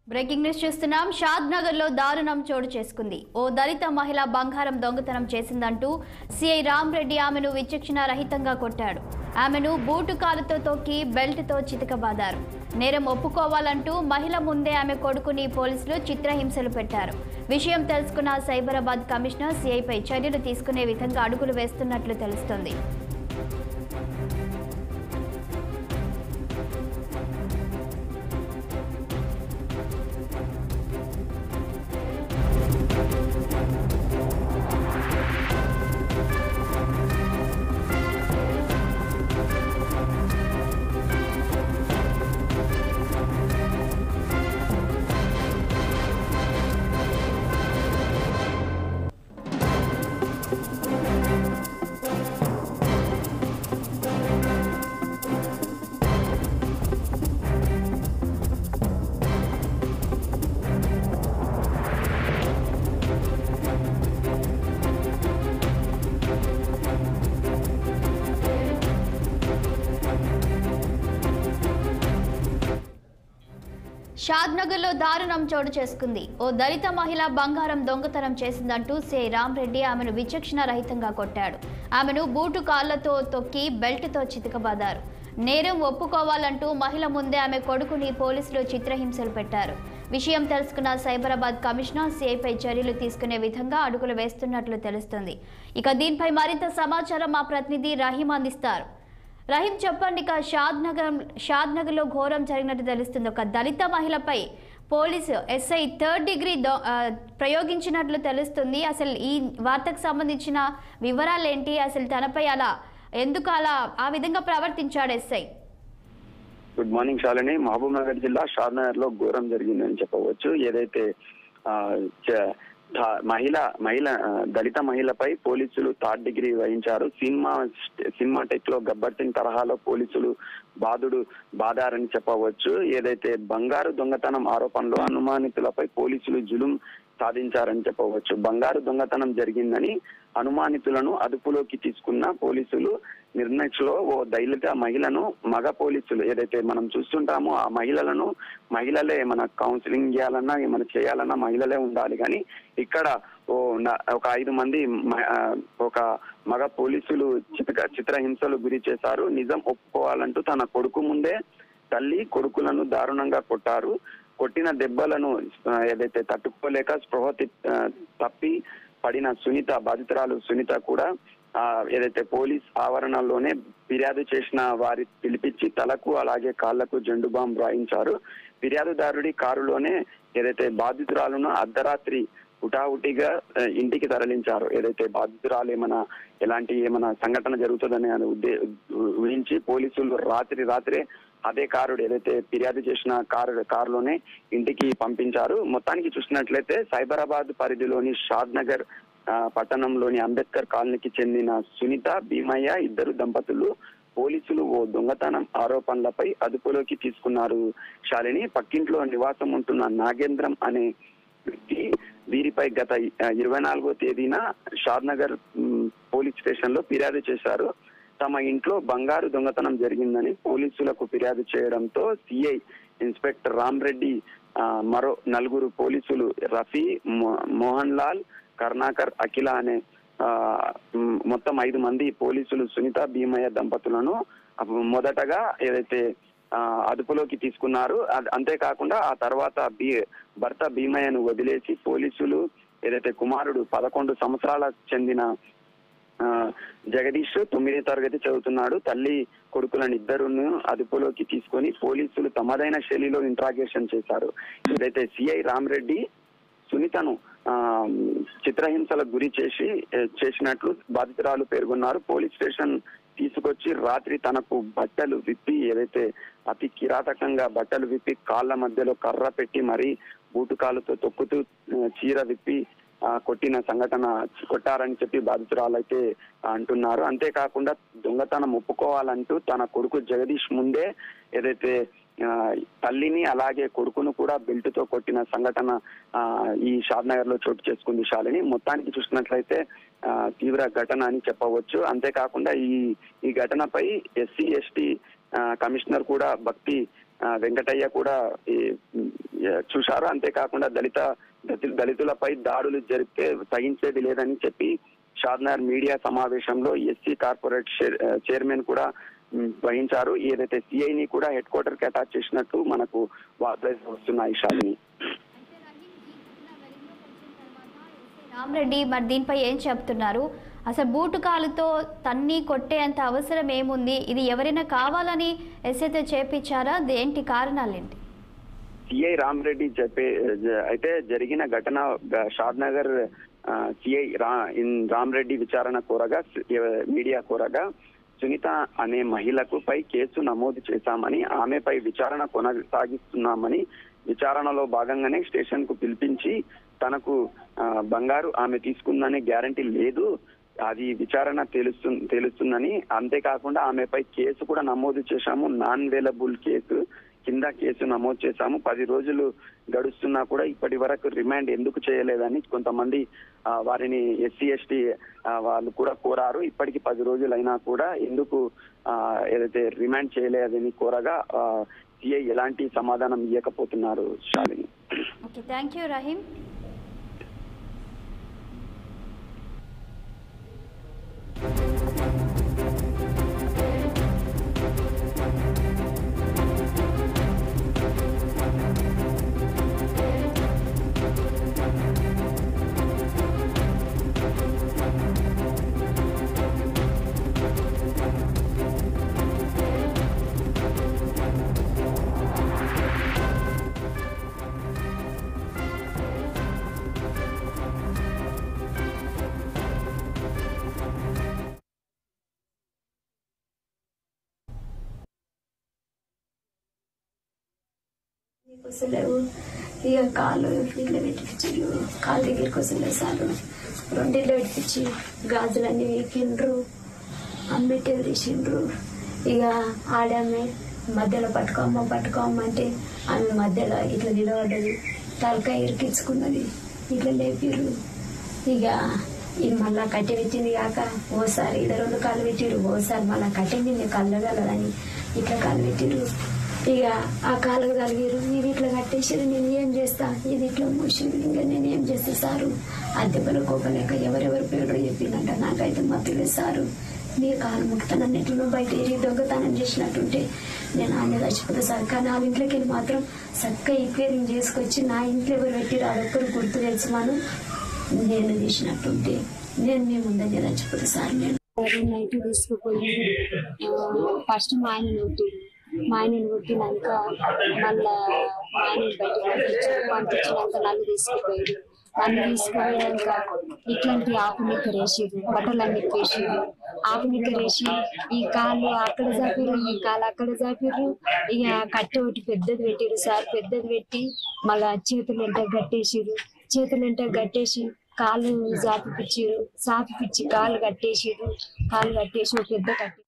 Breaking news చూస్తున్నాం. షాద్ నగర్ లో దారుణం చోటు చేసుకుంది. ఓ దళిత మహిళ బంగారం దొంగతనం చేసిందంటూ సిఐ రామరెడ్డి ఆమెను విచక్షణ రహితంగా కొట్టాడు. ఆమెను బూటు కాలుతో తొక్కి బెల్ట్ తో చితకబాదారు. నేరం ఒప్పుకోవాలంటూ మహిళ ముందే ఆమె కొడుకుని పోలీసులు చిత్రహింసలు పెట్టారు. విషయం తెలుసుకున్న సైబరాబాద్ కమిషనర్ సిఐపై చర్యలు తీసుకునే విధంగా అడుగులు వేస్తున్నట్లు తెలుస్తోంది. షాద్ నగర్ లో దారుణం చోటు చేసుకుంది. ఓ దళిత మహిళ బంగారం దొంగతనం చేసిందంటూ సిఐ రామరెడ్డి ఆమెను విచక్షణ రహితంగా కొట్టాడు. ఆమెను బూటు కాళ్లతో తొక్కి బెల్ట్ తో చితకబాదారు. నేరం ఒప్పుకోవాలంటూ మహిళ ముందే ఆమె కొడుకుని పోలీసులు చిత్రహింసలు పెట్టారు. విషయం తెలుసుకున్న సైబరాబాద్ కమిషనర్ సిఐపై చర్యలు తీసుకునే విధంగా అడుగులు వేస్తున్నట్లు తెలుస్తుంది. ఇక దీనిపై మరింత సమాచారం మా ప్రతినిధి రహీం అందిస్తారు. రహీం, చెప్పండి. ఇక షాద్ నగర్ లో ఘోరం జరిగినట్టు తెలుస్తుంది. ఒక దళిత మహిళపై పోలీసు ఎస్ఐ థర్డ్ డిగ్రీ ప్రయోగించినట్లు తెలుస్తుంది. అసలు ఈ వార్తకు సంబంధించిన వివరాలు ఏంటి? అసలు తనపై ఎందుకు ఆ విధంగా ప్రవర్తించాడు SI? Good morning Shalini. Mahabubnagar జిల్లా షాద్ నగర్ లో ఘోరం జరిగిందని చెప్పవచ్చు. ఏదైతే దళిత మహిళపై పోలీసులు థర్డ్ డిగ్రీ వహించారు. సినిమా టెక్ లో గబ్బర్ సింగ్ తరహాలో పోలీసులు బాదారని చెప్పవచ్చు. ఏదైతే బంగారు దొంగతనం ఆరోపణలో అనుమానితులపై పోలీసులు జులుం సాధించారని చెప్పవచ్చు. బంగారు దొంగతనం జరిగిందని అనుమానితులను అదుపులోకి తీసుకున్న పోలీసులు నిర్ణయంలో ఓ దళిత మహిళను మగ పోలీసులు ఏదైతే మనం చూస్తుంటామో ఆ మహిళలే మన కౌన్సిలింగ్ చేయాలన్నా ఏమైనా చేయాలన్నా మహిళలే ఉండాలి. కానీ ఇక్కడ ఒక 5 మంది ఒక మగ పోలీసులు చిత్రహింసలు గురి చేశారు. నిజం ఒప్పుకోవాలంటూ తన కొడుకు ముందే తల్లి కొడుకులను దారుణంగా కొట్టారు. కొట్టిన దెబ్బలను ఏదైతే తట్టుకోలేక స్పృహ తప్పి పడిన బాధితురాలు సునీత కూడా ఏదైతే పోలీస్ ఆవరణలోనే ఫిర్యాదు చేసిన వారి పిలిపించి తలకు అలాగే కాళ్లకు జెండు బాంబు రాయించారు. ఫిర్యాదుదారుడి కారులోనే ఏదైతే బాధితురాలను అర్ధరాత్రి హుటాహుటిగా ఇంటికి తరలించారు. ఏదైతే బాధితురాలు ఏమైనా సంఘటన జరుగుతుందని ఊహించి పోలీసులు రాత్రే అదే కారు ఏదైతే ఫిర్యాదు చేసిన కారులోనే ఇంటికి పంపించారు. మొత్తానికి చూసినట్లయితే సైబరాబాద్ పరిధిలోని షాద్ నగర్ పట్టణంలోని అంబేద్కర్ కాలనీకి చెందిన సునీత భీమయ్య ఇద్దరు దంపతులు పోలీసులు ఓ దొంగతనం ఆరోపణలపై అదుపులోకి తీసుకున్నారు. శాలిని, పక్కింట్లో నివాసం ఉంటున్న నాగేంద్రం అనే వ్యక్తి వీరిపై గత 24వ తేదీన షాద్ నగర్ పోలీస్ స్టేషన్ లో ఫిర్యాదు చేశారు. తమ ఇంట్లో బంగారు దొంగతనం జరిగిందని పోలీసులకు ఫిర్యాదు చేయడంతో సిఐ ఇన్స్పెక్టర్ రామరెడ్డి మరో 4 పోలీసులు రఫీ, మోహన్ లాల్, కర్ణాకర్, అఖిల అనే మొత్తం 5 మంది పోలీసులు సునీత భీమయ్య దంపతులను మొదటగా ఏదైతే అదుపులోకి తీసుకున్నారు. అంతేకాకుండా ఆ తర్వాత భర్త భీమయ్యను వదిలేసి పోలీసులు ఏదైతే కుమారుడు 11 సంవత్సరాల చెందిన జగదీష్ 9వ తరగతి చదువుతున్నాడు. తల్లి కొడుకులను ఇద్దరును అదుపులోకి తీసుకొని పోలీసులు తమదైన శైలిలో ఇంట్రాగేషన్ చేశారు. ఏదైతే సిఐ రామరెడ్డి సునీతను చిత్రహింసలకు గురి చేసినట్లు బాధితురాలు పేర్కొన్నారు. పోలీస్ స్టేషన్ తీసుకొచ్చి రాత్రి తనకు బట్టలు విప్పి, ఏదైతే అతి కిరాతకంగా బట్టలు విప్పి కాళ్ళ మధ్యలో కర్ర పెట్టి మరీ బూటుకాలుతో తొక్కుతూ చీర విప్పి కొట్టిన సంఘటన, కొట్టారని చెప్పి బాధితురాలైతే అంటున్నారు. అంతేకాకుండా దొంగతనం ఒప్పుకోవాలంటూ తన కొడుకు జగదీష్ ముందే ఏదైతే తల్లిని అలాగే కొడుకును కూడా బెల్ట్ తో కొట్టిన సంఘటన ఈ షాద్నగర్ లో చోటు చేసుకుంది శాలిని. మొత్తానికి చూసినట్లయితే తీవ్ర ఘటన అని చెప్పవచ్చు. అంతేకాకుండా ఈ ఘటనపై ఎస్సీ ఎస్టీ కమిషనర్ కూడా భక్తి వెంకటయ్య కూడా చూశారు. అంతేకాకుండా దళితులపై దాడులు జరిపితే సహించేది లేదని చెప్పి షాద్నగర్ మీడియా సమావేశంలో ఎస్సీ కార్పొరేట్ చైర్మన్ కూడా వహించారు. ఏదైతే సిఐని కూడా హెడ్ క్వార్టర్ కి అటాచ్ చేసినట్టు మనకు వార్తలు వస్తున్నాయి. శాలిని, రామరెడ్డి మరి దీనిపై ఏం చెప్తున్నారు? అసలు బూటుకాలుతో తన్ని కొట్టేంత అవసరం ఏముంది? ఇది ఎవరైనా కావాలని ఎస్ఐతో చేపించారా? దేంటి కారణాలేంటి? సిఐ రామరెడ్డి అయితే జరిగిన ఘటన షాద్నగర్ సిఐ రామరెడ్డి విచారణ కోరగా, మీడియా కోరగా సునీత అనే మహిళకు పై కేసు నమోదు చేశామని, ఆమెపై విచారణ కొనసాగిస్తున్నామని, విచారణలో భాగంగానే స్టేషన్ కు పిలిపించి తనకు బంగారు ఆమె తీసుకుందనే గ్యారంటీ లేదు, అది విచారణ తెలుస్తుందని, అంతేకాకుండా ఆమెపై కేసు కూడా నమోదు చేశాము, నాన్ అవైలబుల్ కేసు కింద కేసు నమోదు చేశాము, 10 రోజులు గడుస్తున్నా కూడా ఇప్పటి వరకు రిమాండ్ ఎందుకు చేయలేదని కొంతమంది వారిని ఎస్సీ ఎస్టీ వాళ్ళు కూడా కోరారు. ఇప్పటికి 10 రోజులైనా కూడా ఎందుకు ఏదైతే రిమాండ్ చేయలేదని కోరగా సిఐ ఎలాంటి సమాధానం ఇవ్వకపోతున్నారు. Shalini, okay, thank you Rahim. వస్తలేవు, ఇక కాళ్ళు ఇట్లా పెట్టించు, కాళ్ళ దగ్గరికి వస్తలేదు సార్, రెండిళ్ళు పెట్టించి గాజులన్నీ వీకిండ్రు, అమ్మిట్టేది తీసిండ్రు. ఇక ఆడామె మధ్యలో పట్టుకోమ్మంటే ఆమె మధ్యలో ఇట్లా నిలబడ్డది, తలకాయ ఇరికించుకున్నది, ఇట్లా లేపిర్రు. ఇక ఇది మళ్ళా కట్టె పెట్టింది కాక ఓసారి ఇడ 2 కాళ్ళు పెట్టిరు, ఓసారి మళ్ళా కట్టెంది కళ్ళగలని ఇట్లా కాళ్ళు పెట్టిరు. ఇక ఆ కాళ్ళకు తలిగిరు, ఇది ఇట్లా కట్టేసారు, నేను ఏం చేస్తా, ఇది ఇట్లా మూసింది, ఇంకా నేను ఏం చేస్తా సారు, అద్దెపల కోపలేక ఎవరెవరు పేరు చెప్పిందంట, నాకైతే మత్తులేదు సారు, నీ కాలు ముక్తానని ఎట్లా బయట ఏరి దొంగతనం చేసినట్టుంటే నేను ఆయన చచ్చిపోతా సార్. కానీ వాళ్ళ ఇంట్లోకి వెళ్ళి మాత్రం చక్కగా ఈక్వేరింగ్ చేసుకొచ్చి నా ఇంట్లో ఎవరు పెట్టిరు అదొక్కరు గుర్తు తెచ్చుమాను, నేను తీసినట్టుంటే నేను మీ ముందే చచ్చిపోతా సార్. నేను నైట్ తీసుకుపోయి ఫస్ట్ మా ఆయనను కొట్టినాక మళ్ళా ఆయనని బయటకు పంపించినాక నన్ను తీసుకుపోయారు. ఇట్లాంటి ఆకునిక్కర వేసిరు, బట్టలన్నీ వేసిరు, ఆకునిక్కర వేసి ఈ కాళ్ళు అక్కడ జాపిర్రు, ఈ కాళ్ళు అక్కడ జాపిర్రు. ఇక కట్టె ఒకటి పెద్దది పెట్టిరు సార్, పెద్దది పెట్టి మళ్ళా చేతులు ఎంట కట్టేసి కాళ్ళు సాపిపిచ్చిరు, కాళ్ళు కట్టేసి పెద్ద కట్టి